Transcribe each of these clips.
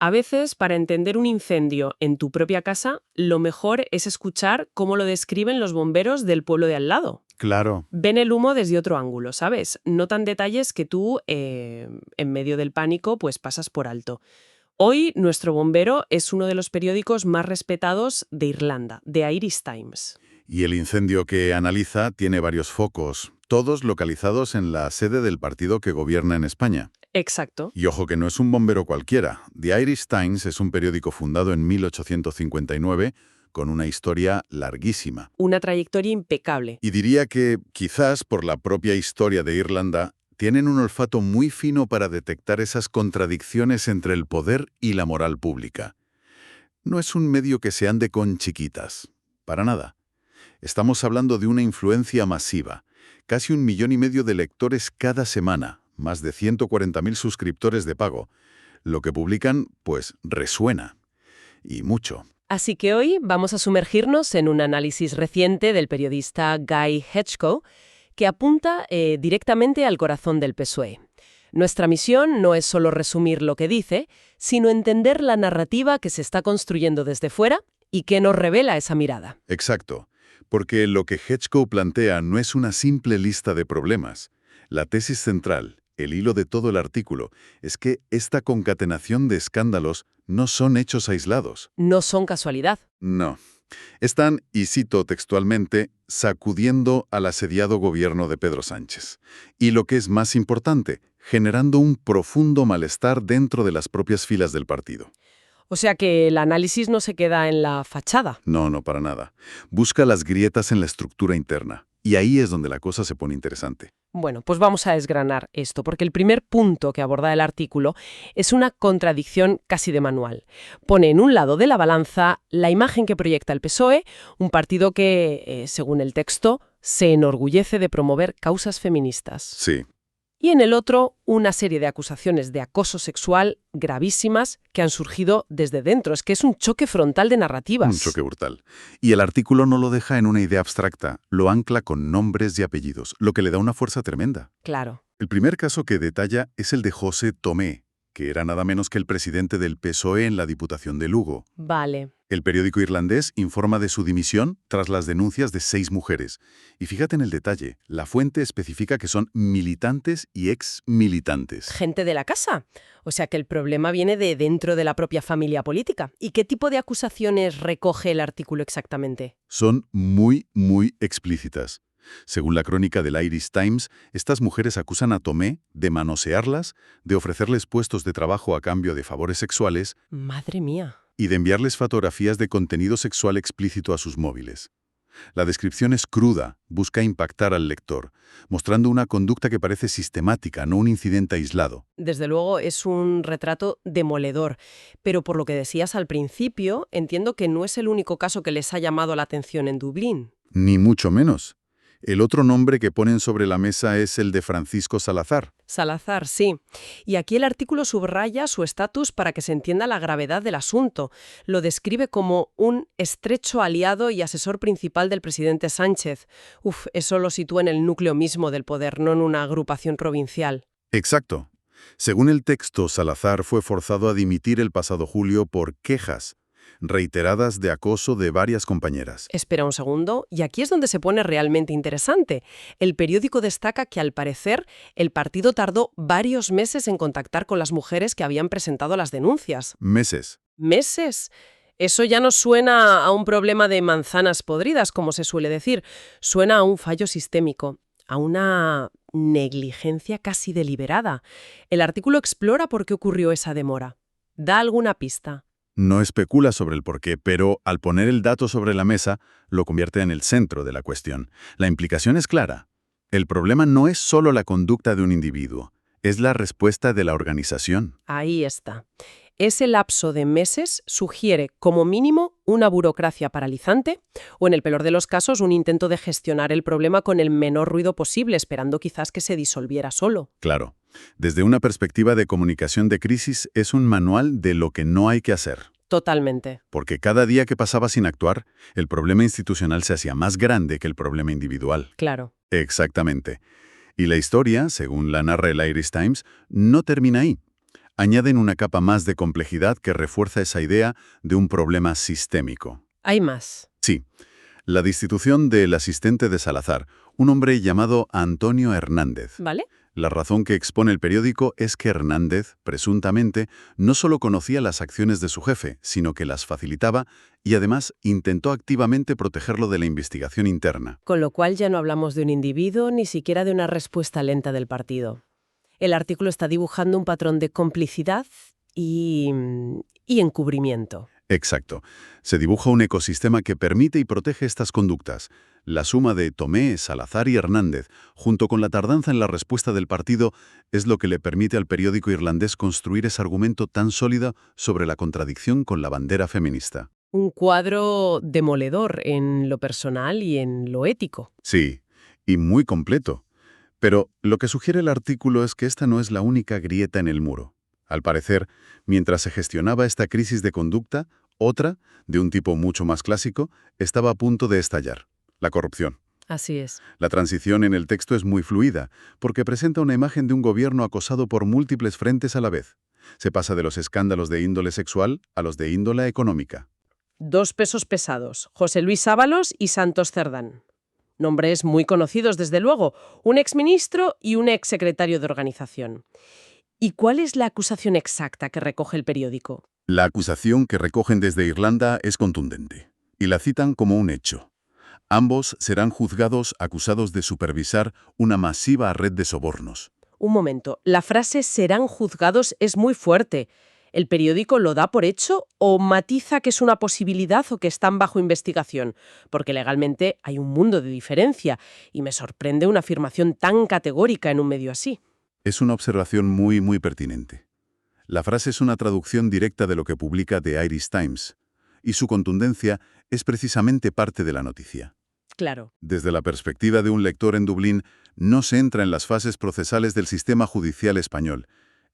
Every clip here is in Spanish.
A veces, para entender un incendio en tu propia casa, lo mejor es escuchar cómo lo describen los bomberos del pueblo de al lado. Claro. Ven el humo desde otro ángulo, ¿sabes? Notan detalles que tú, en medio del pánico, pues pasas por alto. Hoy, nuestro bombero es uno de los periódicos más respetados de Irlanda, The Irish Times. Y el incendio que analiza tiene varios focos, todos localizados en la sede del partido que gobierna en España. Exacto. Y ojo que no es un bombero cualquiera. The Irish Times es un periódico fundado en 1859 con una historia larguísima. Una trayectoria impecable. Y diría que, quizás por la propia historia de Irlanda, tienen un olfato muy fino para detectar esas contradicciones entre el poder y la moral pública. No es un medio que se ande con chiquitas. Para nada. Estamos hablando de una influencia masiva. Casi 1,5 millones de lectores cada semana, más de 140.000 suscriptores de pago. Lo que publican, pues, resuena. Y mucho. Así que hoy vamos a sumergirnos en un análisis reciente del periodista Guy Hedgecoe que apunta directamente al corazón del PSOE. Nuestra misión no es solo resumir lo que dice, sino entender la narrativa que se está construyendo desde fuera y que nos revela esa mirada. Exacto. Porque lo que Hedgecoe plantea no es una simple lista de problemas. La tesis central, el hilo de todo el artículo, es que esta concatenación de escándalos no son hechos aislados. No son casualidad. No. Están, y cito textualmente, sacudiendo al asediado gobierno de Pedro Sánchez. Y lo que es más importante, generando un profundo malestar dentro de las propias filas del partido. O sea que el análisis no se queda en la fachada. No, no, para nada. Busca las grietas en la estructura interna. Y ahí es donde la cosa se pone interesante. Bueno, pues vamos a desgranar esto, porque el primer punto que aborda el artículo es una contradicción casi de manual. Pone en un lado de la balanza la imagen que proyecta el PSOE, un partido que, según el texto, se enorgullece de promover causas feministas. Sí. Y en el otro, una serie de acusaciones de acoso sexual gravísimas que han surgido desde dentro. Es que es un choque frontal de narrativas. Un choque brutal. Y el artículo no lo deja en una idea abstracta, lo ancla con nombres y apellidos, lo que le da una fuerza tremenda. Claro. El primer caso que detalla es el de José Tomé, que era nada menos que el presidente del PSOE en la Diputación de Lugo. Vale. El periódico irlandés informa de su dimisión tras las denuncias de 6 mujeres. Y fíjate en el detalle, la fuente especifica que son militantes y ex-militantes. Gente de la casa. O sea que el problema viene de dentro de la propia familia política. ¿Y qué tipo de acusaciones recoge el artículo exactamente? Son muy, muy explícitas. Según la crónica del Irish Times, estas mujeres acusan a Tomé de manosearlas, de ofrecerles puestos de trabajo a cambio de favores sexuales Madre mía. y de enviarles fotografías de contenido sexual explícito a sus móviles. La descripción es cruda, busca impactar al lector, mostrando una conducta que parece sistemática, no un incidente aislado. Desde luego es un retrato demoledor, pero por lo que decías al principio, entiendo que no es el único caso que les ha llamado la atención en Dublín. Ni mucho menos. El otro nombre que ponen sobre la mesa es el de Francisco Salazar. Salazar, sí. Y aquí el artículo subraya su estatus para que se entienda la gravedad del asunto. Lo describe como un estrecho aliado y asesor principal del presidente Sánchez. Eso lo sitúa en el núcleo mismo del poder, no en una agrupación provincial. Exacto. Según el texto, Salazar fue forzado a dimitir el pasado julio por quejas reiteradas de acoso de varias compañeras. Espera un segundo, y aquí es donde se pone realmente interesante. El periódico destaca que, al parecer, el partido tardó varios meses en contactar con las mujeres que habían presentado las denuncias. Meses. ¿Meses? Eso ya no suena a un problema de manzanas podridas, como se suele decir. Suena a un fallo sistémico, a una negligencia casi deliberada. El artículo explora por qué ocurrió esa demora. ¿Da alguna pista? No especula sobre el porqué, pero al poner el dato sobre la mesa, lo convierte en el centro de la cuestión. La implicación es clara. El problema no es solo la conducta de un individuo, es la respuesta de la organización. Ahí está. Ese lapso de meses sugiere, como mínimo, una burocracia paralizante o, en el peor de los casos, un intento de gestionar el problema con el menor ruido posible, esperando quizás que se disolviera solo. Claro. Desde una perspectiva de comunicación de crisis, es un manual de lo que no hay que hacer. Totalmente. Porque cada día que pasaba sin actuar, el problema institucional se hacía más grande que el problema individual. Claro. Exactamente. Y la historia, según la narra el Irish Times, no termina ahí. Añaden una capa más de complejidad que refuerza esa idea de un problema sistémico. Hay más. Sí, la destitución del asistente de Salazar, un hombre llamado Antonio Hernández. ¿Vale? La razón que expone el periódico es que Hernández, presuntamente, no solo conocía las acciones de su jefe, sino que las facilitaba y además intentó activamente protegerlo de la investigación interna. Con lo cual ya no hablamos de un individuo, ni siquiera de una respuesta lenta del partido. El artículo está dibujando un patrón de complicidad y encubrimiento. Exacto. Se dibuja un ecosistema que permite y protege estas conductas. La suma de Tomé, Salazar y Hernández, junto con la tardanza en la respuesta del partido, es lo que le permite al periódico irlandés construir ese argumento tan sólido sobre la contradicción con la bandera feminista. Un cuadro demoledor en lo personal y en lo ético. Sí, y muy completo. Pero lo que sugiere el artículo es que esta no es la única grieta en el muro. Al parecer, mientras se gestionaba esta crisis de conducta, otra, de un tipo mucho más clásico, estaba a punto de estallar: la corrupción. Así es. La transición en el texto es muy fluida, porque presenta una imagen de un gobierno acosado por múltiples frentes a la vez. Se pasa de los escándalos de índole sexual a los de índole económica. Dos pesos pesados, José Luis Ábalos y Santos Cerdán. Nombres muy conocidos, desde luego, un exministro y un exsecretario de organización. ¿Y cuál es la acusación exacta que recoge el periódico? La acusación que recogen desde Irlanda es contundente, y la citan como un hecho. Ambos serán juzgados acusados de supervisar una masiva red de sobornos. Un momento, la frase «serán juzgados» es muy fuerte. ¿El periódico lo da por hecho o matiza que es una posibilidad o que están bajo investigación? Porque legalmente hay un mundo de diferencia y me sorprende una afirmación tan categórica en un medio así. Es una observación muy pertinente. La frase es una traducción directa de lo que publica The Irish Times, y su contundencia es precisamente parte de la noticia. Claro. Desde la perspectiva de un lector en Dublín, no se entra en las fases procesales del sistema judicial español.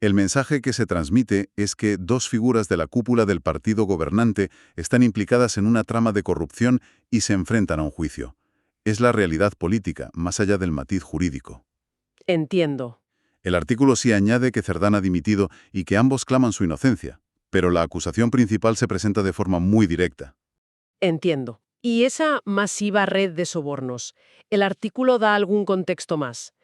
El mensaje que se transmite es que dos figuras de la cúpula del partido gobernante están implicadas en una trama de corrupción y se enfrentan a un juicio. Es la realidad política, más allá del matiz jurídico. Entiendo. El artículo sí añade que Cerdán ha dimitido y que ambos claman su inocencia, pero la acusación principal se presenta de forma muy directa. Entiendo. ¿Y esa masiva red de sobornos? ¿El artículo da algún contexto más?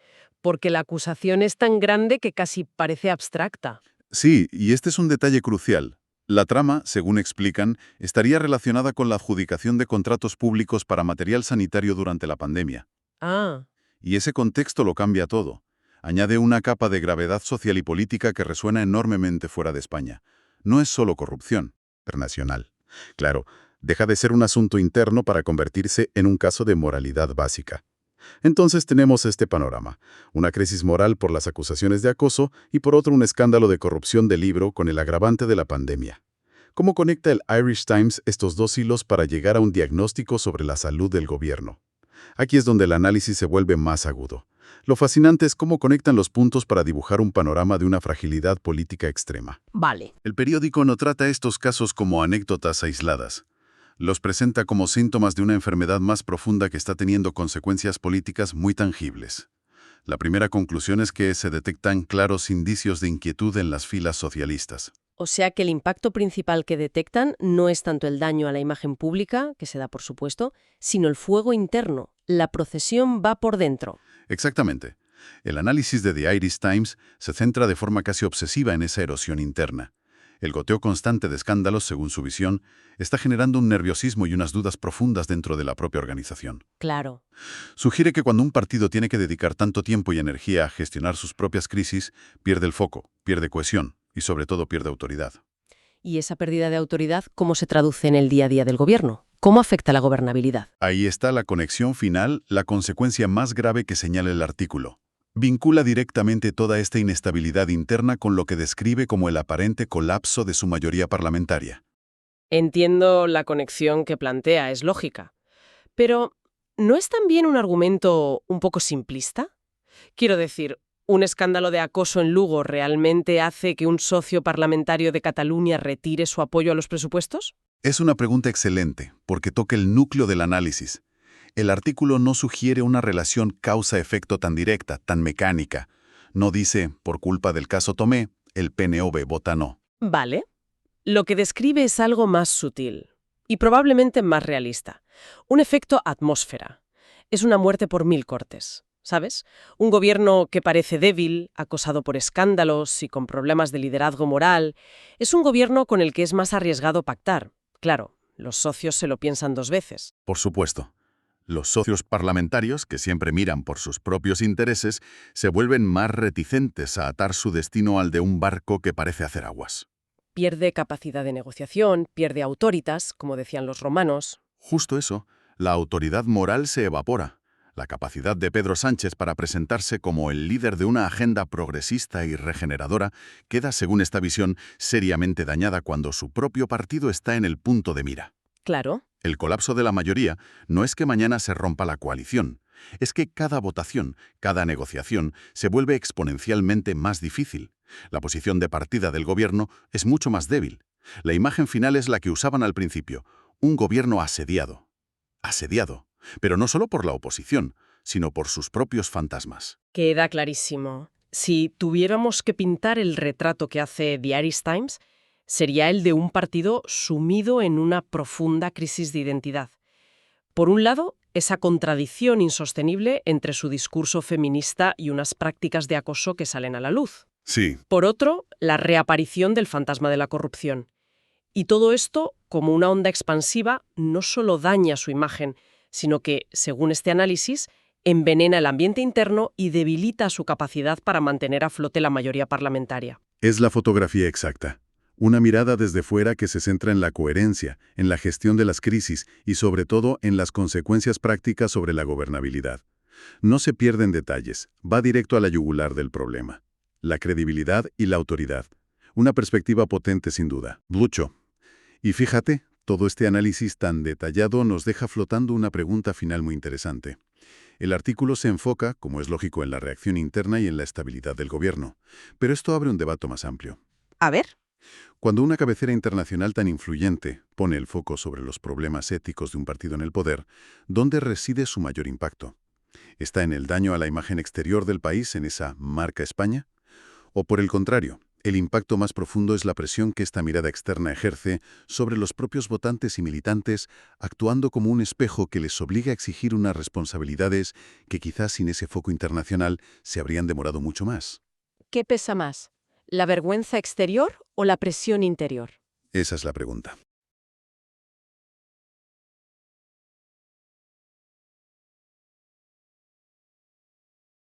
Porque la acusación es tan grande que casi parece abstracta. Sí, y este es un detalle crucial. La trama, según explican, estaría relacionada con la adjudicación de contratos públicos para material sanitario durante la pandemia. Ah, Y ese contexto lo cambia todo. Añade una capa de gravedad social y política que resuena enormemente fuera de España. No es solo corrupción internacional. Claro, deja de ser un asunto interno para convertirse en un caso de moralidad básica. Entonces tenemos este panorama: una crisis moral por las acusaciones de acoso y por otro un escándalo de corrupción de libro con el agravante de la pandemia. ¿Cómo conecta el Irish Times estos dos hilos para llegar a un diagnóstico sobre la salud del gobierno? Aquí es donde el análisis se vuelve más agudo. Lo fascinante es cómo conectan los puntos para dibujar un panorama de una fragilidad política extrema. vale. El periódico no trata estos casos como anécdotas aisladas. Los presenta como síntomas de una enfermedad más profunda que está teniendo consecuencias políticas muy tangibles. La primera conclusión es que se detectan claros indicios de inquietud en las filas socialistas. O sea que el impacto principal que detectan no es tanto el daño a la imagen pública, que se da por supuesto, sino el fuego interno. La procesión va por dentro. Exactamente. El análisis de The Irish Times se centra de forma casi obsesiva en esa erosión interna. El goteo constante de escándalos, según su visión, está generando un nerviosismo y unas dudas profundas dentro de la propia organización. Claro. Sugiere que cuando un partido tiene que dedicar tanto tiempo y energía a gestionar sus propias crisis, pierde el foco, pierde cohesión y sobre todo pierde autoridad. ¿Y esa pérdida de autoridad cómo se traduce en el día a día del gobierno? ¿Cómo afecta la gobernabilidad? Ahí está la conexión final, la consecuencia más grave que señala el artículo. Vincula directamente toda esta inestabilidad interna con lo que describe como el aparente colapso de su mayoría parlamentaria. Entiendo la conexión que plantea, es lógica. Pero, ¿no es también un argumento un poco simplista? Quiero decir, ¿un escándalo de acoso en Lugo realmente hace que un socio parlamentario de Cataluña retire su apoyo a los presupuestos? Es una pregunta excelente, porque toca el núcleo del análisis. El artículo no sugiere una relación causa-efecto tan directa, tan mecánica. No dice, por culpa del caso Tomé, el PNV vota no. Vale. Lo que describe es algo más sutil y probablemente más realista. Un efecto atmósfera. Es una muerte por 1000 cortes, ¿sabes? Un gobierno que parece débil, acosado por escándalos y con problemas de liderazgo moral. Es un gobierno con el que es más arriesgado pactar. Claro, los socios se lo piensan 2 veces. Por supuesto. Los socios parlamentarios, que siempre miran por sus propios intereses, se vuelven más reticentes a atar su destino al de un barco que parece hacer aguas. Pierde capacidad de negociación, pierde autoritas, como decían los romanos. Justo eso, la autoridad moral se evapora. La capacidad de Pedro Sánchez para presentarse como el líder de una agenda progresista y regeneradora queda, según esta visión, seriamente dañada cuando su propio partido está en el punto de mira. Claro. El colapso de la mayoría no es que mañana se rompa la coalición, es que cada votación, cada negociación se vuelve exponencialmente más difícil. La posición de partida del gobierno es mucho más débil. La imagen final es la que usaban al principio, un gobierno asediado. Asediado, pero no solo por la oposición, sino por sus propios fantasmas. Queda clarísimo. Si tuviéramos que pintar el retrato que hace The Irish Times, sería el de un partido sumido en una profunda crisis de identidad. Por un lado, esa contradicción insostenible entre su discurso feminista y unas prácticas de acoso que salen a la luz. Sí. Por otro, la reaparición del fantasma de la corrupción. Y todo esto, como una onda expansiva, no solo daña su imagen, sino que, según este análisis, envenena el ambiente interno y debilita su capacidad para mantener a flote la mayoría parlamentaria. Es la fotografía exacta. Una mirada desde fuera que se centra en la coherencia, en la gestión de las crisis y sobre todo en las consecuencias prácticas sobre la gobernabilidad. No se pierden detalles, va directo a la yugular del problema. La credibilidad y la autoridad. Una perspectiva potente sin duda. Blucho. Y fíjate, todo este análisis tan detallado nos deja flotando una pregunta final muy interesante. El artículo se enfoca, como es lógico, en la reacción interna y en la estabilidad del gobierno. Pero esto abre un debate más amplio. A ver. Cuando una cabecera internacional tan influyente pone el foco sobre los problemas éticos de un partido en el poder, ¿dónde reside su mayor impacto? ¿Está en el daño a la imagen exterior del país, en esa marca España? ¿O por el contrario, el impacto más profundo es la presión que esta mirada externa ejerce sobre los propios votantes y militantes, actuando como un espejo que les obliga a exigir unas responsabilidades que quizás sin ese foco internacional se habrían demorado mucho más? ¿Qué pesa más? ¿La vergüenza exterior o la presión interior? Esa es la pregunta.